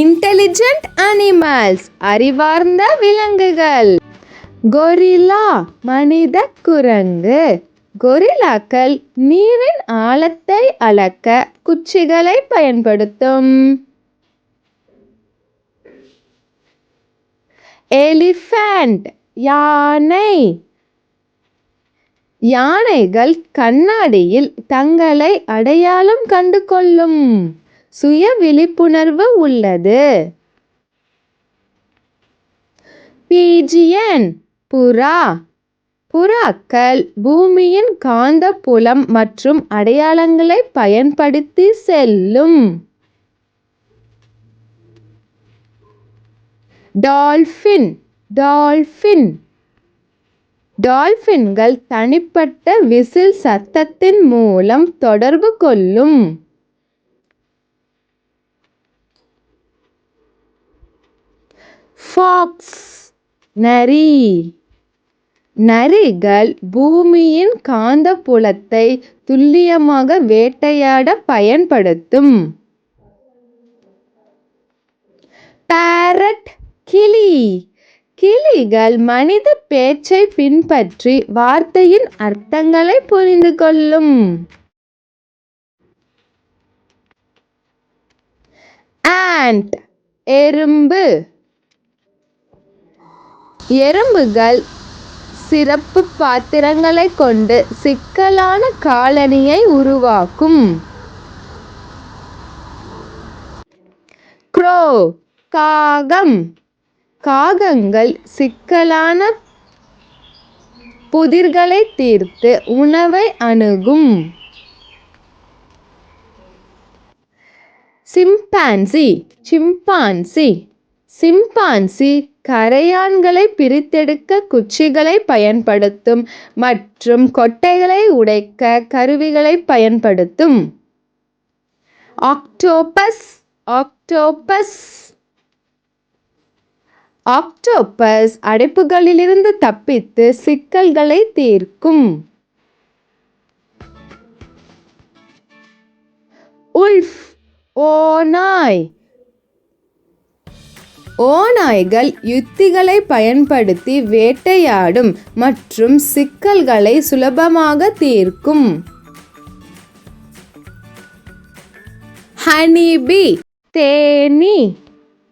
Intelligent animals, அறிவார்ந்த விலங்குகள். Gorilla, மனித குரங்கு. கொரில்லாக்கள் நீரின் ஆழத்தை அளக்க குச்சிகளை பயன்படுத்தும். எலிஃபண்ட், யானை. யானைகள் கண்ணாடியில் தங்களை அடையாளம் கண்டு கொள்ளும் சுய விழிப்புணர்வு உள்ளது. பீஜியன், புறா. புறாக்கள் பூமியின் காந்தப்புலம் மற்றும் அடையாளங்களை பயன்படுத்தி செல்லும். Dolphin, dolphin. டால்பின்கள் தனிப்பட்ட விசில் சத்தத்தின் மூலம் தொடர்பு கொள்ளும். ஃபாக்ஸ், நரி. நரிகள் பூமியின் காந்தப்புலத்தை துல்லியமாக வேட்டையாட பயன்படுத்தும். பேரட், கிளி. கிளிகள் மனித பேச்சை பின்பற்றி வார்த்தையின் அர்த்தங்களை புரிந்து கொள்ளும். ஆண்ட், எறும்பு. எறும்புகள் சிறப்பு பாத்திரங்களை கொண்டு சிக்கலான காலனியை உருவாக்கும். க்ரோ, காகம். காகங்கள் சிக்கலான புதிர்களை தீர்த்து உணவை அணுகும். Chimpanzee, chimpanzee. சிம்பான்சி கரையான்களை பிரித்தெடுக்க குச்சிகளை பயன்படுத்தும் மற்றும் கொட்டைகளை உடைக்க கருவிகளை பயன்படுத்தும். Octopus, octopus. ஆக்டோபஸ் அடைப்புகளிலிருந்து தப்பித்து சிக்கல்களை தீர்க்கும். உல்ஃப், ஓநாய். ஓநாய்கள் யுத்திகளை பயன்படுத்தி வேட்டையாடும் மற்றும் சிக்கல்களை சுலபமாக தீர்க்கும். ஹனிபி, தேனீ.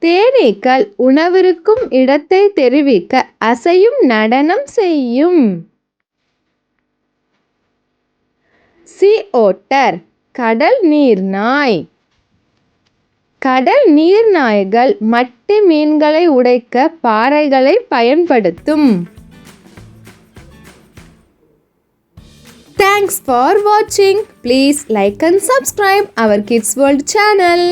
தேனீக்கள் உணவிருக்கும் இடத்தை தெரிவிக்க அசையும் நடனம் செய்யும். சீ ஓட்டர், கடல் நீர்நாய். கடல் நீர்நாய்கள் மட்டி மீன்களை உடைக்க பாறைகளை பயன்படுத்தும். Thanks for watching. Please like and subscribe our Kids World channel.